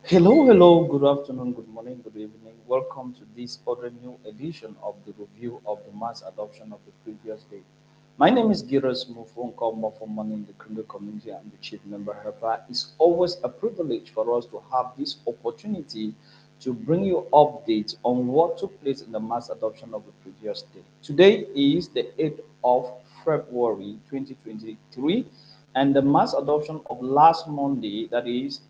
Hello, good afternoon, good morning, good evening. Welcome to this other new edition of the review of the mass adoption of the previous day. My name is Giras Mufon, called MOFFO Money in the criminal community and the chief member helper. It's always a privilege for us to have this opportunity to bring you updates on what took place in the mass adoption of the previous day. Today is the 8th of February 2023, and the mass adoption of last Monday, that is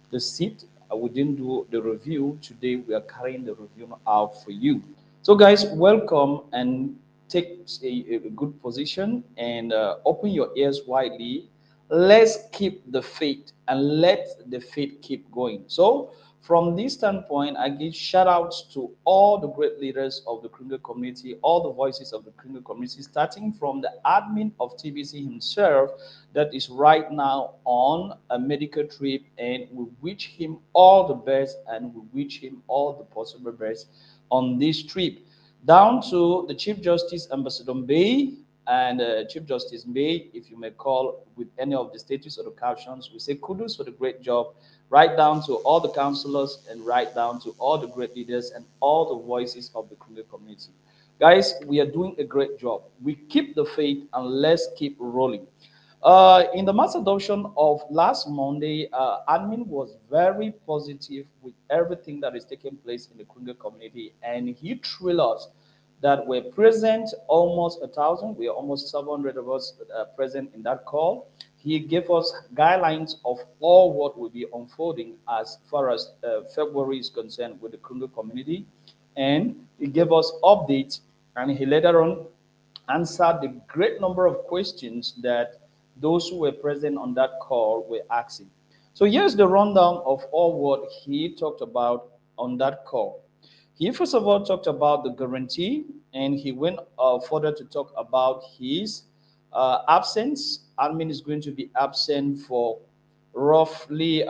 the seat. We didn't do the review. Today we are carrying the review out for you. So, guys, welcome and take a good position and open your ears widely. Let's keep the faith and let the faith keep going. So, from this standpoint, I give shout outs to all the great leaders of the criminal community, all the voices of the criminal community, starting from the admin of TBC himself, that is right now on a medical trip, and we wish him all the best and we wish him all the possible best on this trip. Down to the Chief Justice Ambassador Bay and Chief Justice May, if you may call with any of the status or the captions, we say kudos for the great job, right down to all the counselors and right down to all the great leaders and all the voices of the criminal community. Guys, we are doing a great job. We keep the faith and let's keep rolling. In the mass adoption of last Monday, admin was very positive with everything that is taking place in the criminal community, and he thrilled us that we're present almost 1,000. We are almost 700 of us present in that call. He gave us guidelines of all what will be unfolding as far as February is concerned with the criminal community, and he gave us updates, and he later on answered the great number of questions that those who were present on that call were asking. So here's the rundown of all what he talked about on that call. He first of all talked about the guarantee, and he went further to talk about his absence. Admin is going to be absent for roughly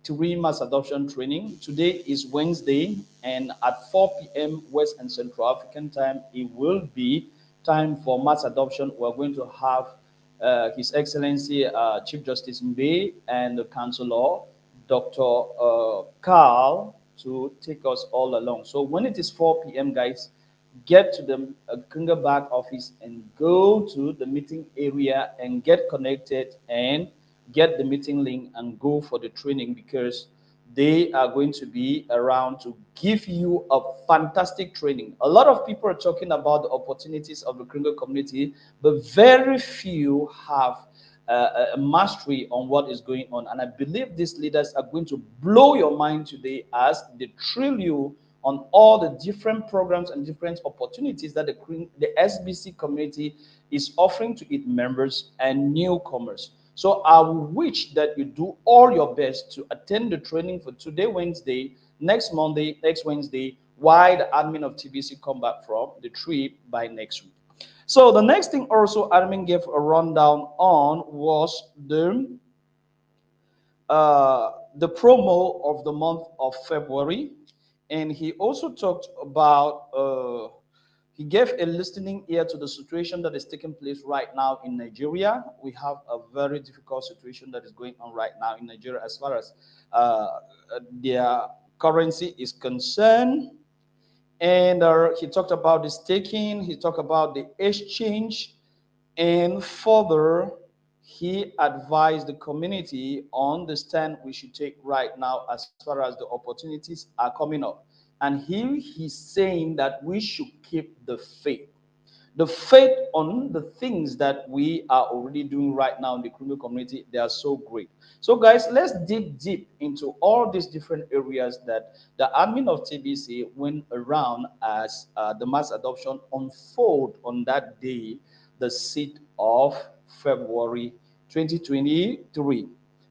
3 months adoption training. Today is Wednesday, and at 4 p.m. West and Central African time, it will be time for mass adoption. We're going to have His Excellency Chief Justice Mbe and the Councilor Dr. Carl to take us all along. So when it is 4 p.m., guys, get to the Kunga back office and go to the meeting area and get connected and get the meeting link and go for the training, because they are going to be around to give you a fantastic training. A lot of people are talking about the opportunities of the criminal community, but very few have a mastery on what is going on. And I believe these leaders are going to blow your mind today as they drill you on all the different programs and different opportunities that the SBC community is offering to its members and newcomers. So I wish that you do all your best to attend the training for today, Wednesday, next Monday, next Wednesday, while the admin of TBC come back from the trip by next week. So the next thing also admin gave a rundown on was the promo of the month of February, and he also talked about. He gave a listening ear to the situation that is taking place right now in Nigeria. We have a very difficult situation that is going on right now in Nigeria as far as their currency is concerned. And he talked about the staking, he talked about the exchange, and further, he advised the community on the stand we should take right now as far as the opportunities are coming up. And he's saying that we should keep the faith on the things that we are already doing right now in the criminal community. They are so great. So, guys, let's dig deep into all these different areas that the admin of TBC went around as the mass adoption unfold on that day, the 6th of February 2023.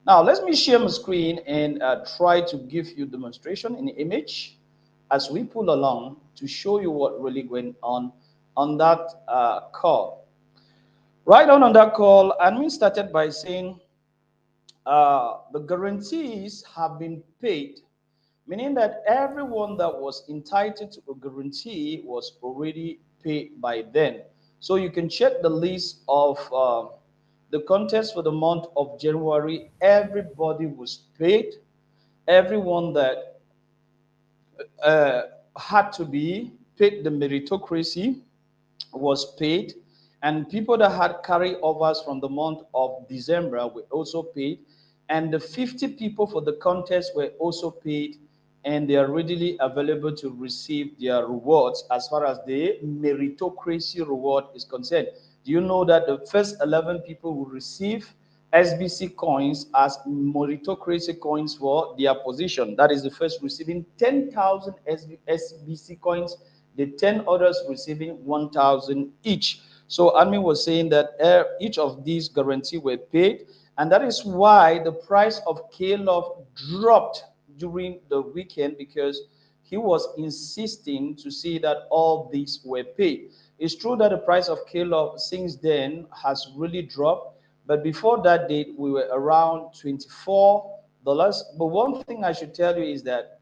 Now, let me share my screen and try to give you demonstration in the image as we pull along to show you what really went on that call. Right on that call, admin started by saying the guarantees have been paid, meaning that everyone that was entitled to a guarantee was already paid by then. So you can check the list of the contest for the month of January. Everybody was paid. everyone that had to be paid the meritocracy was paid, and people that had carryovers from the month of December were also paid, and the 50 people for the contest were also paid, and they are readily available to receive their rewards as far as the meritocracy reward is concerned. Do you know that the first 11 people will receive SBC coins as meritocracy coins for their position? That is the first receiving 10,000 SBC coins, the 10 others receiving 1,000 each. So admin was saying that each of these guarantee were paid, and that is why the price of KLove dropped during the weekend, because he was insisting to see that all these were paid. It's true that the price of KLove since then has really dropped, but before that date we were around $24. But one thing I should tell you is that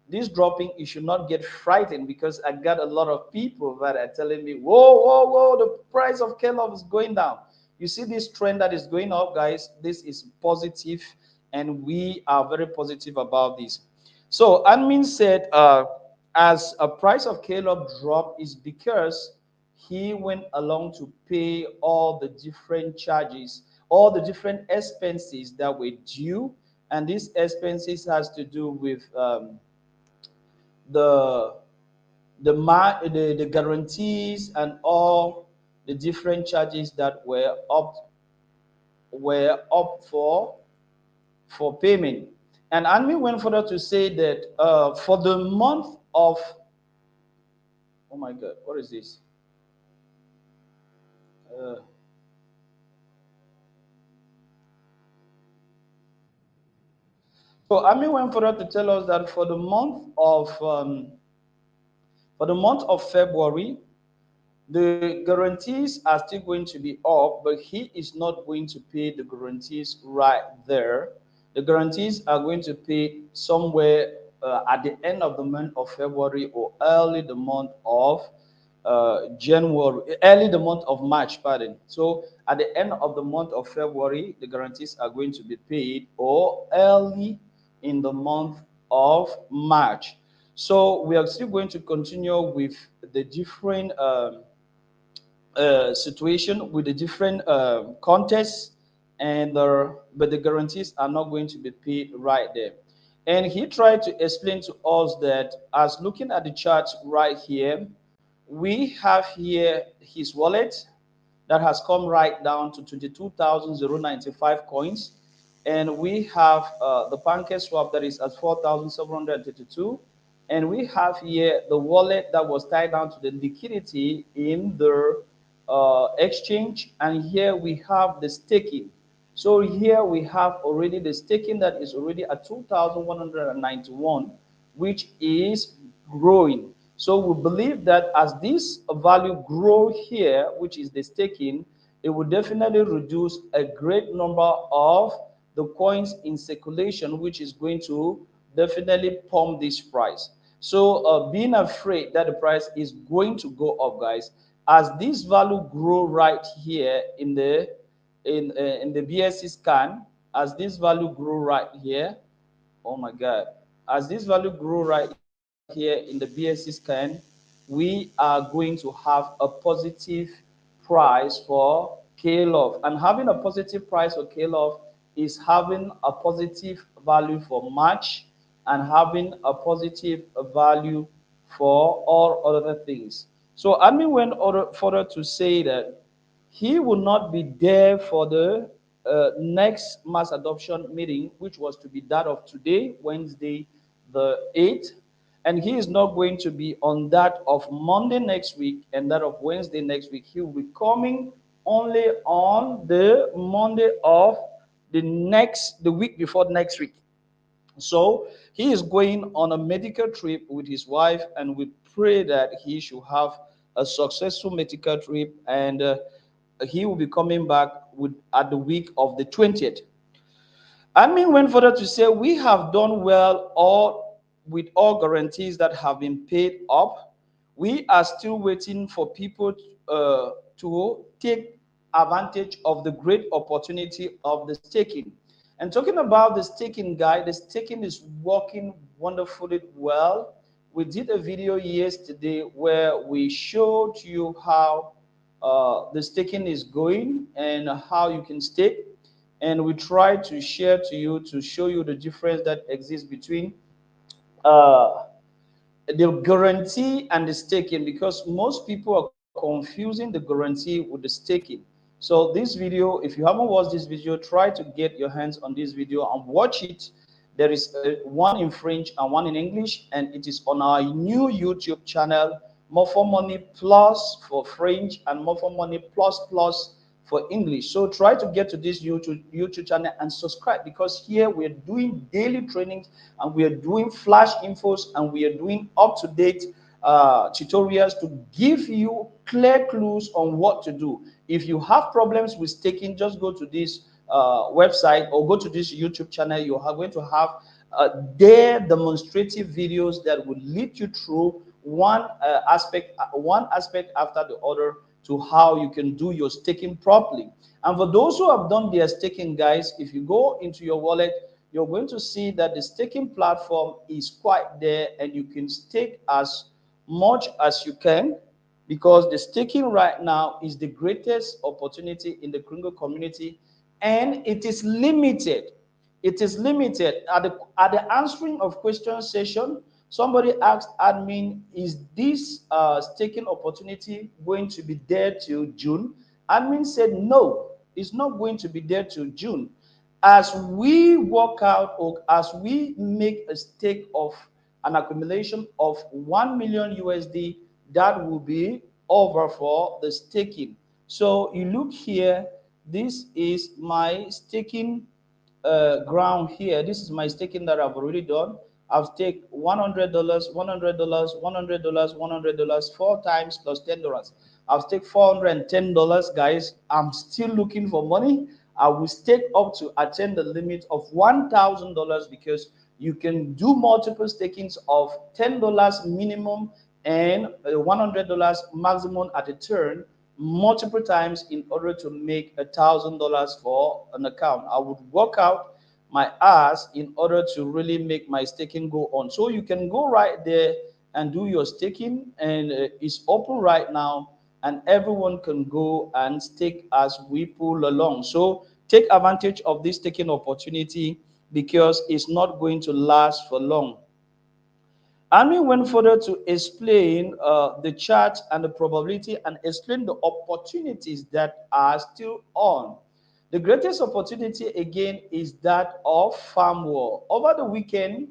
this dropping, you should not get frightened, because I got a lot of people that are telling me, whoa, whoa, whoa, the price of KLove is going down. You see this trend that is going up, guys. This is positive, and we are very positive about this. So admin said, as a price of KLove drop is because he went along to pay all the different charges, all the different expenses that were due, and these expenses has to do with the the guarantees and all the different charges that were up for payment. And Anmi went further to say that for the month of, oh my God, what is this? Uh, so Anmi went further to tell us that for the month of February, the guarantees are still going to be up, but he is not going to pay the guarantees right there. The guarantees are going to pay somewhere at the end of the month of February, or early the month of January, early the month of March, pardon. So at the end of the month of February, the guarantees are going to be paid, or early in the month of March. So we are still going to continue with the different situation, with the different contests, and but the guarantees are not going to be paid right there. And he tried to explain to us that, as looking at the charts right here, we have here his wallet that has come right down to 22,095 coins, and we have the pancake swap that is at 4,732, and we have here the wallet that was tied down to the liquidity in the exchange, and here we have the staking. So here we have already the staking that is already at 2,191, which is growing. So we believe that as this value grow here, which is the staking, it will definitely reduce a great number of the coins in circulation, which is going to definitely pump this price. So being afraid that the price is going to go up, guys, as this value grow right here in the BSC scan, as this value grow right here, oh my God, as this value grow right here in the BSC scan, we are going to have a positive price for KLove. And having a positive price for KLove is having a positive value for March, and having a positive value for all other things. So admin went further to say that he will not be there for the next mass adoption meeting, which was to be that of today, Wednesday, the 8th. And he is not going to be on that of Monday next week and that of Wednesday next week. He will be coming only on the Monday of the week before next week. So he is going on a medical trip with his wife, and we pray that he should have a successful medical trip, and he will be coming back at the week of the 20th. Admin went further to say, we have done well with all guarantees that have been paid up. We are still waiting for people to take advantage of the great opportunity of the staking. And talking about the staking guide, the staking is working wonderfully well. We did a video yesterday where we showed you how the staking is going and how you can stake. And we try to share to you to show you the difference that exists between uh, the guarantee and the staking, because most people are confusing the guarantee with the staking. So this video, if you haven't watched this video, try to get your hands on this video and watch it. There is one in French and one in English, and it is on our new YouTube channel, MOFFO Money Plus for French and MOFFO Money Plus Plus for English. So try to get to this YouTube channel and subscribe, because here we're doing daily trainings and we are doing flash infos and we are doing up-to-date tutorials to give you clear clues on what to do. If you have problems with staking, just go to this website or go to this YouTube channel. You are going to have their demonstrative videos that will lead you through one aspect after the other to how you can do your staking properly. And for those who have done their staking, guys, if you go into your wallet, you're going to see that the staking platform is quite there, and you can stake as much as you can, because the staking right now is the greatest opportunity in the crypto community, and it is limited. It is limited. At the answering of questions session, somebody asked admin, is this staking opportunity going to be there till June? Admin said no, it's not going to be there till June. As we work out, or as we make a stake of an accumulation of 1 million USD, that will be over for the staking. So you look here, this is my staking ground here. This is my staking that I've already done. I've staked $100, $100, $100, $100, 4 times plus $10. I've staked $410, guys. I'm still looking for money. I will stake up to attain the limit of $1,000, because you can do multiple stakings of $10 minimum and $100 maximum at a turn, multiple times, in order to make $1,000 for an account. I would work out my ass in order to really make my staking go on. So you can go right there and do your staking, and it's open right now, and everyone can go and stake as we pull along. So take advantage of this staking opportunity, because it's not going to last for long. Ami went further to explain the chart and the probability, and explain the opportunities that are still on. The greatest opportunity again is that of farm war. Over the weekend,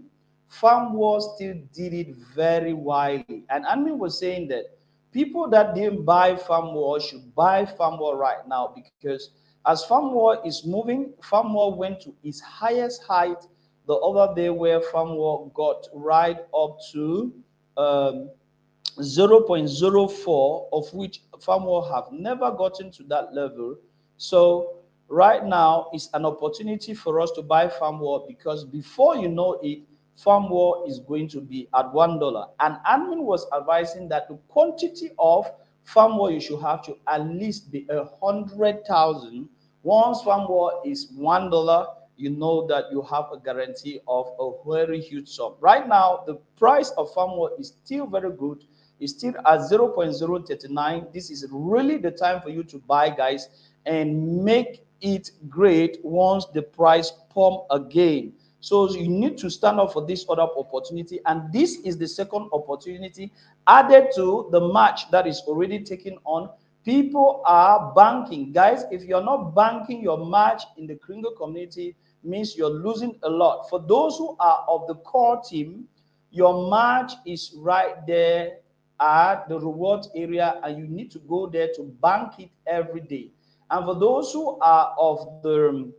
farm war still did it very widely. And Ami was saying that people that didn't buy farm war should buy farm war right now, because as farm war is moving, farm war went to its highest height the other day, where farm war got right up to 0.04, of which farm war have never gotten to that level. So right now is an opportunity for us to buy farm war, because before you know it, farm war is going to be at $1. And admin was advising that the quantity of farm war you should have to at least be 100,000. Once farm war is $1, you know that you have a guarantee of a very huge sum. Right now, the price of farm war is still very good. It's still at 0.039. This is really the time for you to buy, guys, and make it great once the price pump again. So you need to stand up for this other opportunity, and this is the second opportunity added to the match that is already taken on. People are banking, guys. If you're not banking your match in the crypto community, means you're losing a lot. For those who are of the core team, your match is right there at the rewards area, and you need to go there to bank it every day. And for those who are of the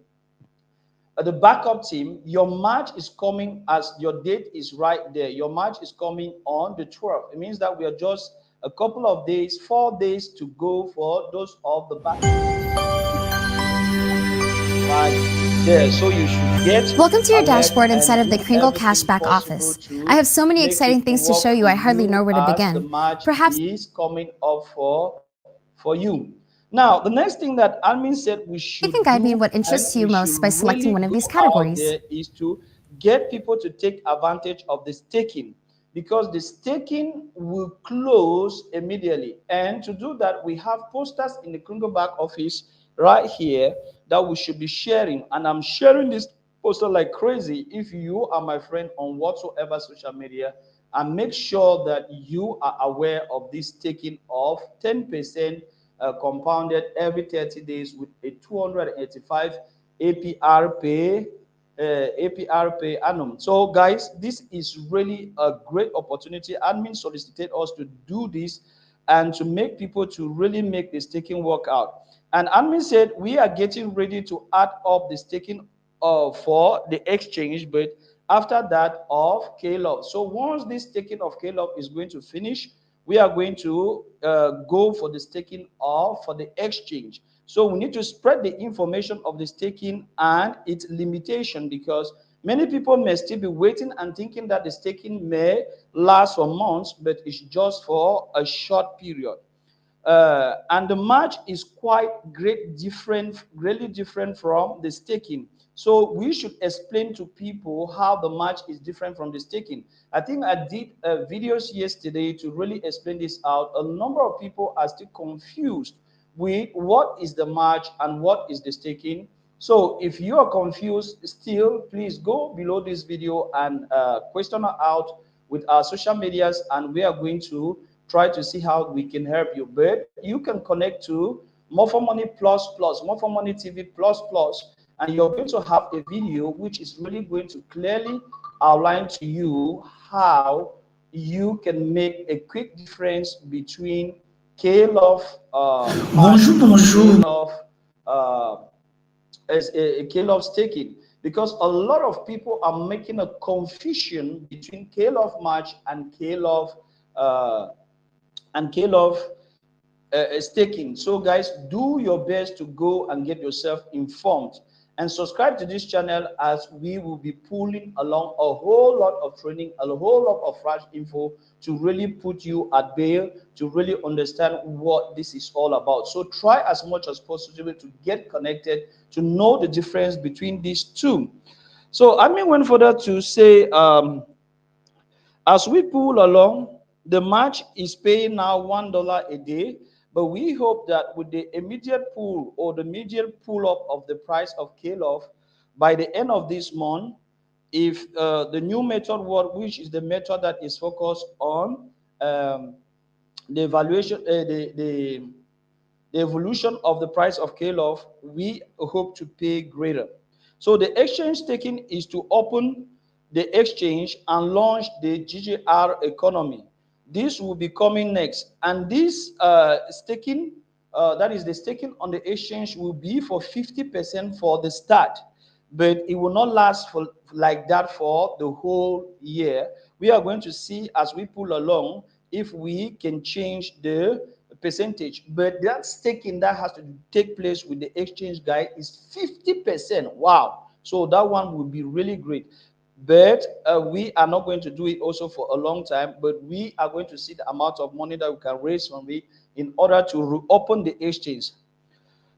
backup team, your match is coming, as your date is right there. Your match is coming on the 12th. It means that we are just a couple of days, 4 days to go for those of the backup. Right there. So you should get. Welcome to your dashboard inside of the Kringle Cashback office. I have so many exciting things to show you, I hardly know where to begin. The match Perhaps is coming up for you. Now, the next thing that admin said we You should can guide me do in what and interests we you should most by selecting really one of these go out categories. there is to get people to take advantage of the staking, because the staking will close immediately. And to do that, we have posters in the Congo back office right here that we should be sharing. And I'm sharing this poster like crazy. If you are my friend on whatsoever social media, and make sure that you are aware of this taking of 10% compounded every 30 days with a 285 APR pay APR per annum. So, guys, this is really a great opportunity. Admin solicited us to do this and to make people to really make the staking work out. And admin said we are getting ready to add up the staking for the exchange, but after that of KLove. So once this staking of KLove is going to finish, we are going to go for the staking of for the exchange. So we need to spread the information of the staking and its limitation, because many people may still be waiting and thinking that the staking may last for months, but it's just for a short period. And the match is quite really different from the staking. So we should explain to people how the match is different from the staking. I think I did videos yesterday to really explain this out. A number of people are still confused with what is the match and what is the staking. So if you are confused still, please go below this video and question her out with our social medias, and we are going to try to see how we can help you. But you can connect to MOFFO Money Plus Plus, MOFFO Money TV Plus Plus, and you're going to have a video which is really going to clearly outline to you how you can make a quick difference between KLove Bonjour, bonjour. KLove as a KLove staking, because a lot of people are making a confusion between KLove match and KLove staking. So guys, do your best to go and get yourself informed and subscribe to this channel, as we will be pulling along a whole lot of training, a whole lot of fresh info to really put you at bay, to really understand what this is all about. So try as much as possible to get connected, to know the difference between these two. So I mean, went further to say, as we pull along, the match is paying now $1 a day, but we hope that with the immediate pull or the immediate pull up of the price of KLove by the end of this month, if the new method work, which is the method that is focused on the evaluation, the evolution of the price of KLove, we hope to pay greater. So the exchange taking is to open the exchange and launch the GGR economy. This will be coming next. And this staking, that is the staking on the exchange, will be for 50% for the start, but it will not last for like that for the whole year. We are going to see as we pull along if we can change the percentage, but that staking that has to take place with the exchange guy is 50%. Wow. So that one will be really great. But we are not going to do it also for a long time, but we are going to see the amount of money that we can raise from it in order to reopen the exchange.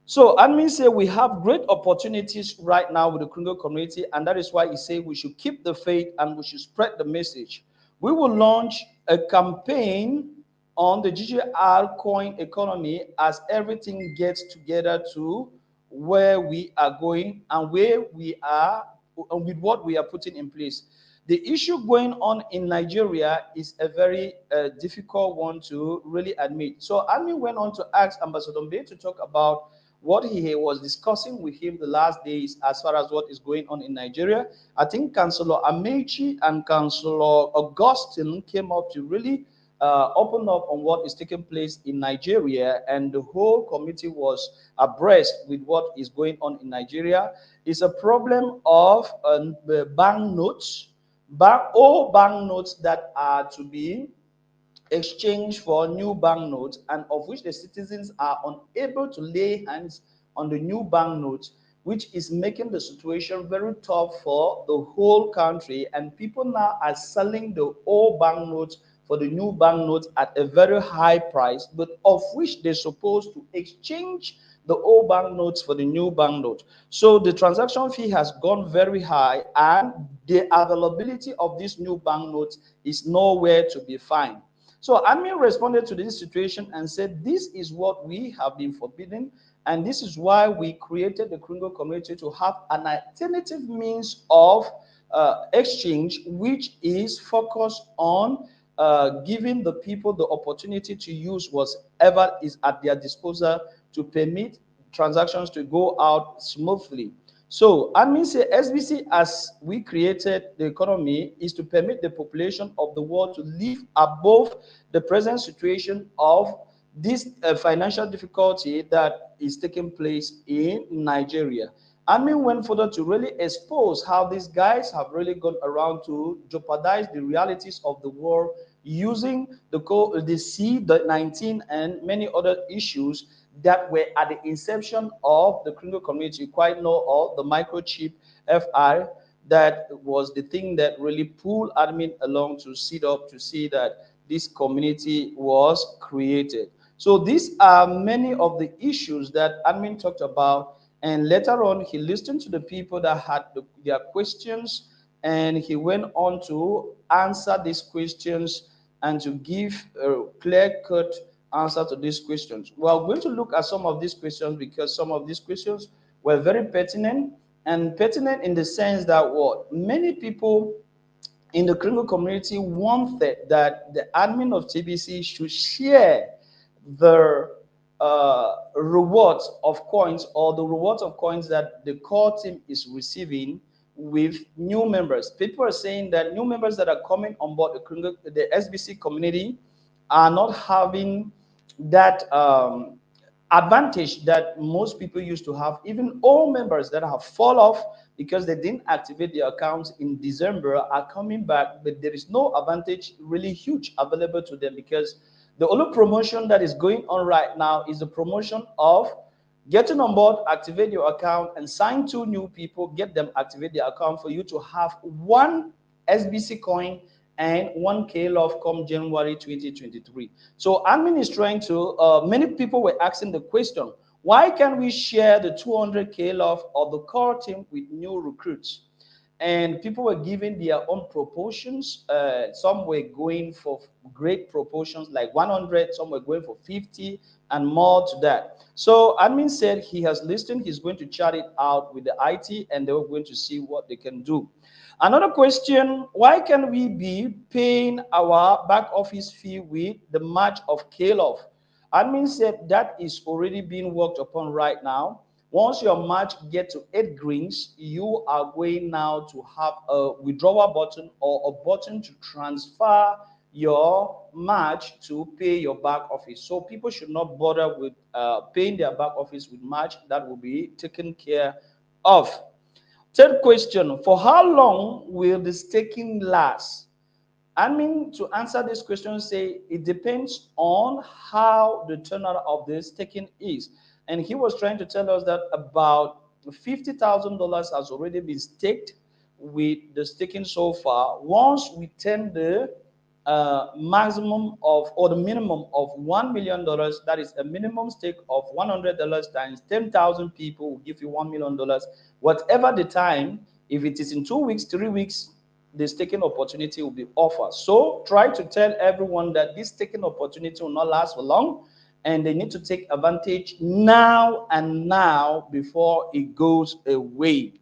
So admin say we have great opportunities right now with the Congo community, and that is why he say we should keep the faith and we should spread the message. We will launch a campaign on the GGR coin economy as everything gets together to where we are going and where we are and with what we are putting in place. The issue going on in Nigeria is a very difficult one to really admit. So admin went on to ask Ambassador Mbe to talk about what he was discussing with him the last days as far as what is going on in Nigeria. I think Councillor Amechi and Councillor Augustine came up to really open up on what is taking place in Nigeria, and the whole committee was abreast with what is going on in Nigeria. It's a problem of bank notes, old bank notes that are to be exchange for new banknotes, and of which the citizens are unable to lay hands on the new banknotes, which is making the situation very tough for the whole country. And people now are selling the old banknotes for the new banknotes at a very high price, but of which they're supposed to exchange the old banknotes for the new banknote. So the transaction fee has gone very high, and the availability of these new banknotes is nowhere to be found. So admin responded to this situation and said, this is what we have been forbidden, and this is why we created the Kringle community to have an alternative means of exchange, which is focused on giving the people the opportunity to use whatever is at their disposal to permit transactions to go out smoothly. So admin say SBC, as we created the economy, is to permit the population of the world to live above the present situation of this financial difficulty that is taking place in Nigeria. Admin went further to really expose how these guys have really gone around to jeopardize the realities of the world using the C-19 and many other issues that were at the inception of the Kringle community. You quite know all the microchip FR, that was the thing that really pulled admin along to sit up to see that this community was created. So these are many of the issues that admin talked about, and later on he listened to the people that had their questions, and he went on to answer these questions and to give a clear-cut answer to these questions. We are going to look at some of these questions because some of these questions were very pertinent, and pertinent in the sense that what many people in the Kringle community wanted that the admin of TBC should share the rewards of coins, or the rewards of coins that the core team is receiving with new members. People are saying that new members that are coming on board the SBC community are not having that advantage that most people used to have. Even old members that have fallen off because they didn't activate their accounts in December are coming back, but there is no advantage really huge available to them, because the only promotion that is going on right now is the promotion of getting on board, activate your account, and sign 2 new people, get them activate their account for you to have 1 SBC coin and 1 KLOF come January 2023. So admin is trying to, many people were asking the question, why can't we share the 200 KLOF of the core team with new recruits? And people were giving their own proportions. Some were going for great proportions like 100, some were going for 50 and more to that. So admin said he has listened, he's going to chat it out with the IT, and they were going to see what they can do. Another question, why can we be paying our back office fee with the match of KLOF? Admin said that is already being worked upon right now. Once your match gets to 8 greens, you are going now to have a withdrawal button or a button to transfer your match to pay your back office. So people should not bother with paying their back office with match. That will be taken care of. Third question, for how long will the staking last? I mean, to answer this question, say it depends on how the turnout of the staking is. And he was trying to tell us that about $50,000 has already been staked with the staking so far. Once we turn the maximum of, or the minimum of $1 million, that is a minimum stake of $100 times 10,000 people will give you $1 million. Whatever the time, if it is in 2 weeks, 3 weeks, the staking opportunity will be offered. So try to tell everyone that this staking opportunity will not last for long, and they need to take advantage now and now before it goes away.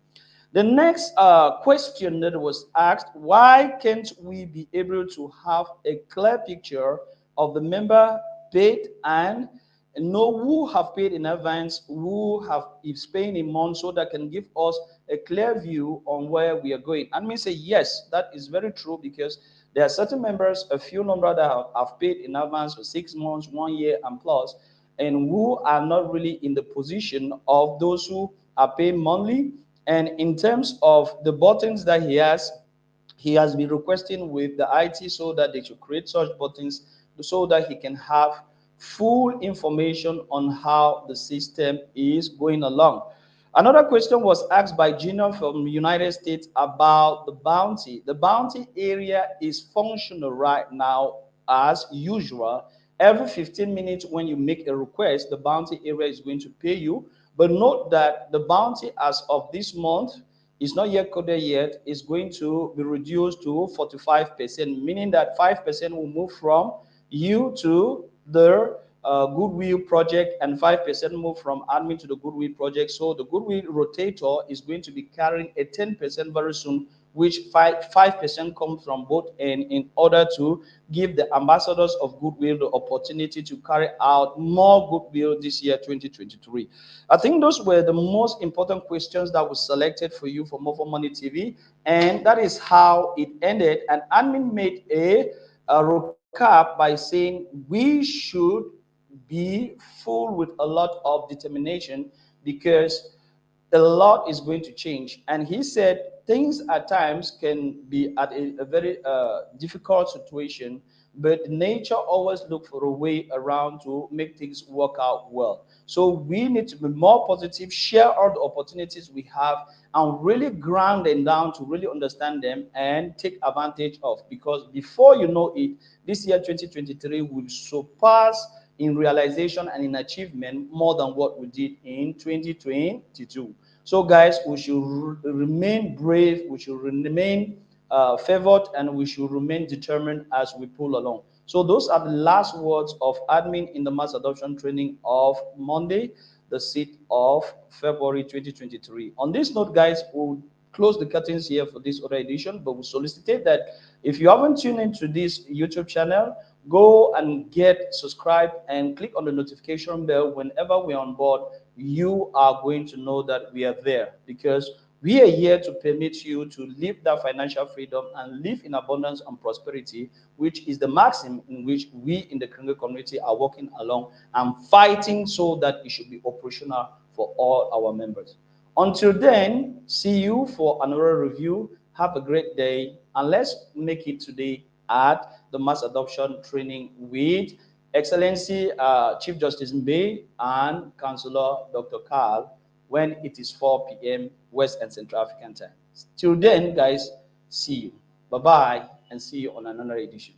The next question that was asked, why can't we be able to have a clear picture of the member paid and know who have paid in advance, who is paying in months, so that can give us a clear view on where we are going? And we say, yes, that is very true, because there are certain members, a few number that have paid in advance for 6 months, 1 year and plus, and who are not really in the position of those who are paying monthly. And in terms of the buttons that he has been requesting with the IT so that they should create such buttons so that he can have full information on how the system is going along. Another question was asked by Gina from the United States about the bounty. The bounty area is functional right now as usual, every 15 minutes when you make a request, the bounty area is going to pay you. But note that the bounty as of this month is not yet coded yet. It's going to be reduced to 45%, meaning that 5% will move from you to the Goodwill project, and 5% move from admin to the Goodwill project. So the Goodwill rotator is going to be carrying a 10% very soon, which 5% comes from both ends, in order to give the ambassadors of Goodwill the opportunity to carry out more Goodwill this year, 2023. I think those were the most important questions that were selected for you for MOFFO Money TV, and that is how it ended. And admin made a recap by saying we should be full with a lot of determination, because a lot is going to change. And he said things at times can be at a very difficult situation, but nature always look for a way around to make things work out well. So we need to be more positive, share all the opportunities we have, and really ground them down to really understand them and take advantage of, because before you know it, this year 2023 will surpass in realization and in achievement more than what we did in 2022. So guys, we should remain brave, we should remain favored, and we should remain determined as we pull along. So those are the last words of admin in the mass adoption training of Monday, the 6th of February 2023. On this note, guys, we'll close the curtains here for this other edition, but we solicitate that if you haven't tuned into this YouTube channel, go and get subscribed and click on the notification bell. Whenever we're on board, you are going to know that we are there, because we are here to permit you to live that financial freedom and live in abundance and prosperity, which is the maxim in which we in the Kringle community are working along and fighting so that it should be operational for all our members. Until then, see you for another review. Have a great day, and let's make it today at the mass adoption training with Excellency Chief Justice Mbe and Councillor Dr. Carl, when it is 4 p.m. West and Central African time. Till then, guys, see you. Bye-bye, and see you on another edition.